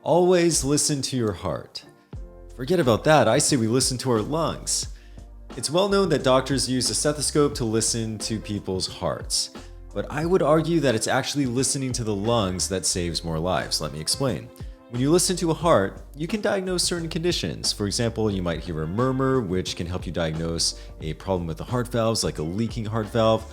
Always listen to your heart. Forget about that, I say we listen to our lungs. It's well known that doctors use a stethoscope to listen to people's hearts. But I would argue that it's actually listening to the lungs that saves more lives. Let me explain. When you listen to a heart, you can diagnose certain conditions. For example, you might hear a murmur, which can help you diagnose a problem with the heart valves, like a leaking heart valve.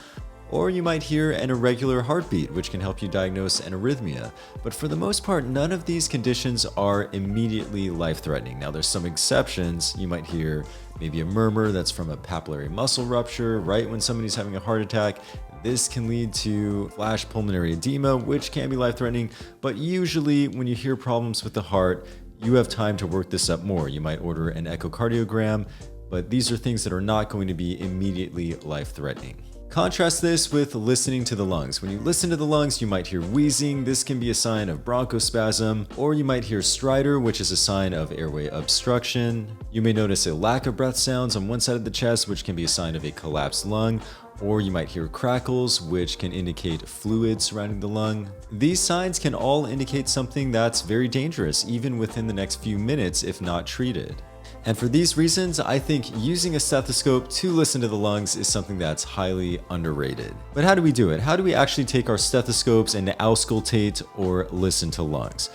Or you might hear an irregular heartbeat, which can help you diagnose an arrhythmia. But for the most part, none of these conditions are immediately life-threatening. Now, there's some exceptions. You might hear maybe a murmur that's from a papillary muscle rupture right when somebody's having a heart attack. This can lead to flash pulmonary edema, which can be life-threatening. But usually, when you hear problems with the heart, you have time to work this up more. You might order an echocardiogram, but these are things that are not going to be immediately life-threatening. Contrast this with listening to the lungs. When you listen to the lungs, you might hear wheezing. This can be a sign of bronchospasm, or you might hear stridor, which is a sign of airway obstruction. You may notice a lack of breath sounds on one side of the chest, which can be a sign of a collapsed lung, or you might hear crackles, which can indicate fluid surrounding the lung. These signs can all indicate something that's very dangerous, even within the next few minutes if not treated. And for these reasons, I think using a stethoscope to listen to the lungs is something that's highly underrated. But how do we do it? How do we actually take our stethoscopes and auscultate or listen to lungs?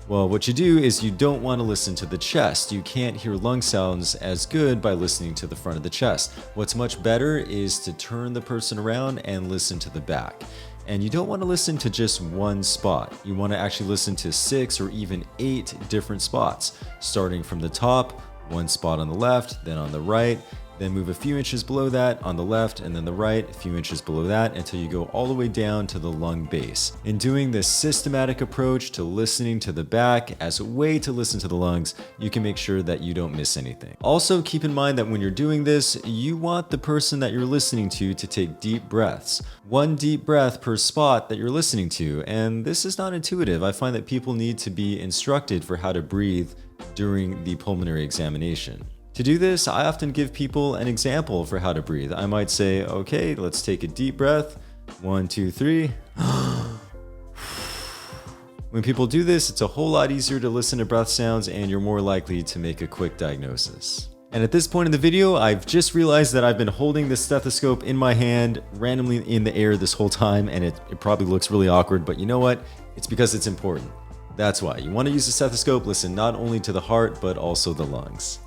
Well, what you do is you don't want to listen to the chest. You can't hear lung sounds as good by listening to the front of the chest. What's much better is to turn the person around and listen to the back. And you don't want to listen to just one spot. You want to actually listen to 6 or even 8 different spots, starting from the top, one spot on the left, then on the right, then move a few inches below that on the left, and then the right, a few inches below that, until you go all the way down to the lung base. In doing this systematic approach to listening to the back as a way to listen to the lungs, you can make sure that you don't miss anything. Also, keep in mind that when you're doing this, you want the person that you're listening to take deep breaths. 1 deep breath per spot that you're listening to, and this is not intuitive. I find that people need to be instructed for how to breathe during the pulmonary examination. To do this, I often give people an example for how to breathe. I might say, okay, let's take a deep breath. 1, 2, 3. When people do this, it's a whole lot easier to listen to breath sounds and you're more likely to make a quick diagnosis. And at this point in the video, I've just realized that I've been holding this stethoscope in my hand randomly in the air this whole time, and it probably looks really awkward, but you know what? It's because it's important. That's why you want to use a stethoscope, listen not only to the heart, but also the lungs.